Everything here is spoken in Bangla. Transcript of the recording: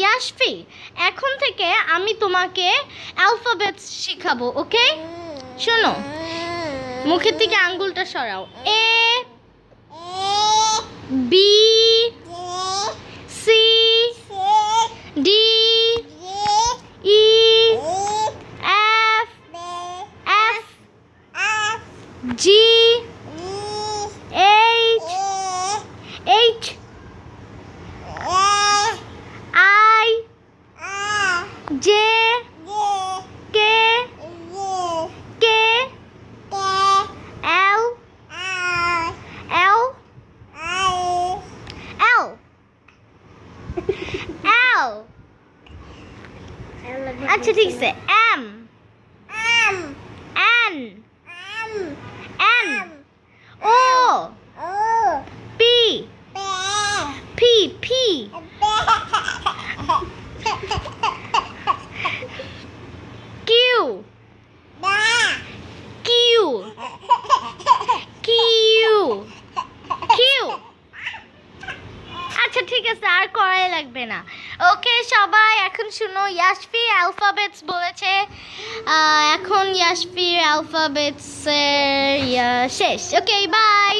ইয়াশফি, এখন থেকে আমি তোমাকে অ্যালফাবেটস শিখাবো, ওকে? শোনো, মুখের থেকে আঙ্গুলটা সরাও। A, B, C, D, E, F, F, G, H, H, I, J, K, K, L, L, L, L. আচ্ছা ঠিক আছে। M, N, N, O, P, P, P, Q, Q, Q, Q. আচ্ছা ঠিক আছে, আর করাই লাগবে না। ওকে সবাই, এখন শুনো, ইয়াশফি অ্যালফাবেটস বলেছে, এখন ইয়াশফির অ্যালফাবেটসের শেষ। Okay bye.